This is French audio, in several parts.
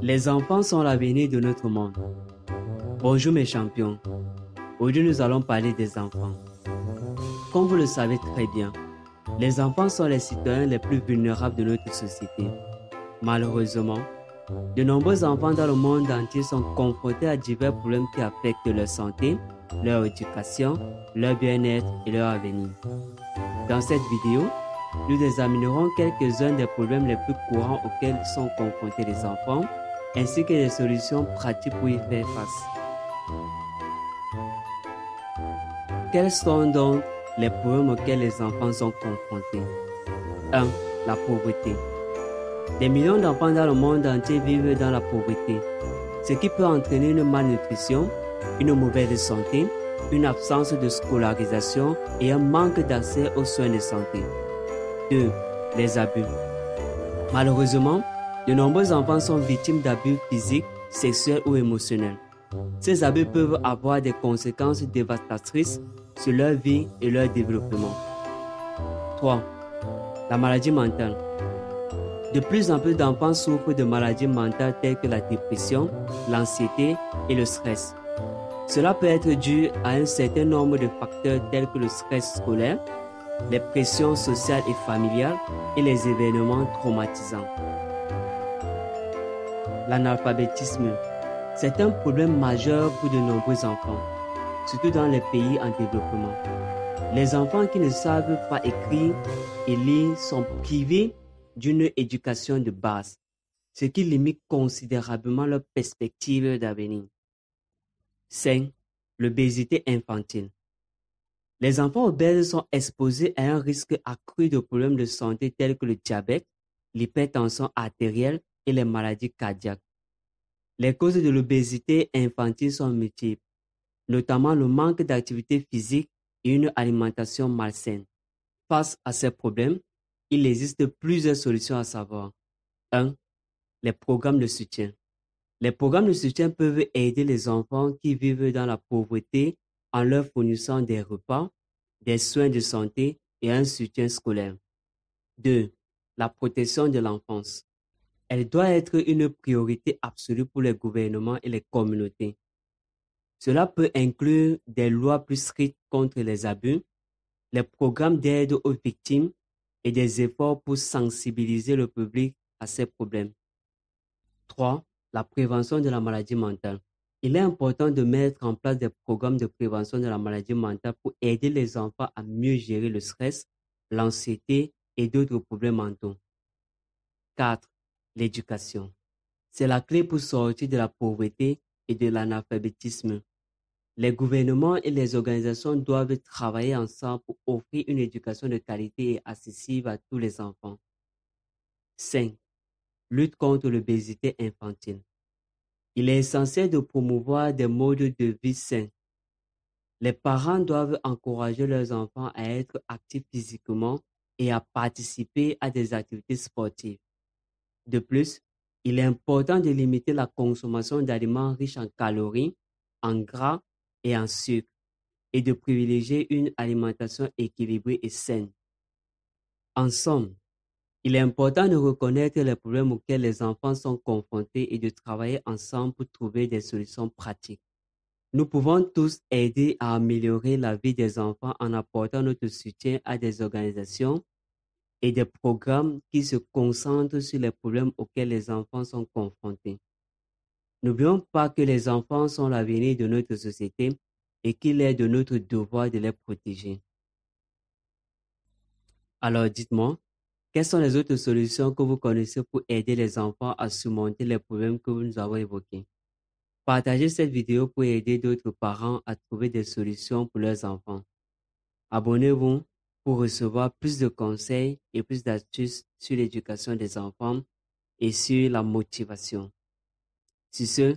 Les enfants sont l'avenir de notre monde. Bonjour mes champions. Aujourd'hui nous allons parler des enfants. Comme vous le savez très bien, les enfants sont les citoyens les plus vulnérables de notre société. Malheureusement, de nombreux enfants dans le monde entier sont confrontés à divers problèmes qui affectent leur santé, leur éducation, leur bien-être et leur avenir. Dans cette vidéo, nous examinerons quelques-uns des problèmes les plus courants auxquels sont confrontés les enfants, ainsi que des solutions pratiques pour y faire face. Quels sont donc les problèmes auxquels les enfants sont confrontés? 1. La pauvreté. Des millions d'enfants dans le monde entier vivent dans la pauvreté, ce qui peut entraîner une malnutrition, une mauvaise santé, une absence de scolarisation et un manque d'accès aux soins de santé. 2. Les abus. Malheureusement, de nombreux enfants sont victimes d'abus physiques, sexuels ou émotionnels. Ces abus peuvent avoir des conséquences dévastatrices sur leur vie et leur développement. 3. La maladie mentale. De plus en plus d'enfants souffrent de maladies mentales telles que la dépression, l'anxiété et le stress. Cela peut être dû à un certain nombre de facteurs tels que le stress scolaire, les pressions sociales et familiales et les événements traumatisants. L'analphabétisme. C'est un problème majeur pour de nombreux enfants, surtout dans les pays en développement. Les enfants qui ne savent pas écrire et lire sont privés d'une éducation de base, ce qui limite considérablement leurs perspectives d'avenir. 5. L'obésité infantile. Les enfants obèses sont exposés à un risque accru de problèmes de santé tels que le diabète, l'hypertension artérielle et les maladies cardiaques. Les causes de l'obésité infantile sont multiples, notamment le manque d'activité physique et une alimentation malsaine. Face à ces problèmes, il existe plusieurs solutions à savoir. 1. Les programmes de soutien. Les programmes de soutien peuvent aider les enfants qui vivent dans la pauvreté en leur fournissant des repas, des soins de santé et un soutien scolaire. 2. La protection de l'enfance. Elle doit être une priorité absolue pour les gouvernements et les communautés. Cela peut inclure des lois plus strictes contre les abus, les programmes d'aide aux victimes et des efforts pour sensibiliser le public à ces problèmes. 3. La prévention de la maladie mentale. Il est important de mettre en place des programmes de prévention de la maladie mentale pour aider les enfants à mieux gérer le stress, l'anxiété et d'autres problèmes mentaux. 4. L'éducation. C'est la clé pour sortir de la pauvreté et de l'analphabétisme. Les gouvernements et les organisations doivent travailler ensemble pour offrir une éducation de qualité et accessible à tous les enfants. 5. Lutte contre l'obésité infantile. Il est essentiel de promouvoir des modes de vie sains. Les parents doivent encourager leurs enfants à être actifs physiquement et à participer à des activités sportives. De plus, il est important de limiter la consommation d'aliments riches en calories, en gras et en sucre, et de privilégier une alimentation équilibrée et saine. En somme, il est important de reconnaître les problèmes auxquels les enfants sont confrontés et de travailler ensemble pour trouver des solutions pratiques. Nous pouvons tous aider à améliorer la vie des enfants en apportant notre soutien à des organisations et des programmes qui se concentrent sur les problèmes auxquels les enfants sont confrontés. N'oublions pas que les enfants sont l'avenir de notre société et qu'il est de notre devoir de les protéger. Alors dites-moi, quelles sont les autres solutions que vous connaissez pour aider les enfants à surmonter les problèmes que nous avons évoqués? Partagez cette vidéo pour aider d'autres parents à trouver des solutions pour leurs enfants. Abonnez-vous pour recevoir plus de conseils et plus d'astuces sur l'éducation des enfants et sur la motivation. Sur ce,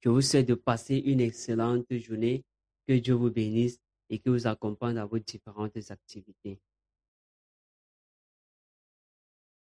je vous souhaite de passer une excellente journée, que Dieu vous bénisse et que vous accompagne dans vos différentes activités.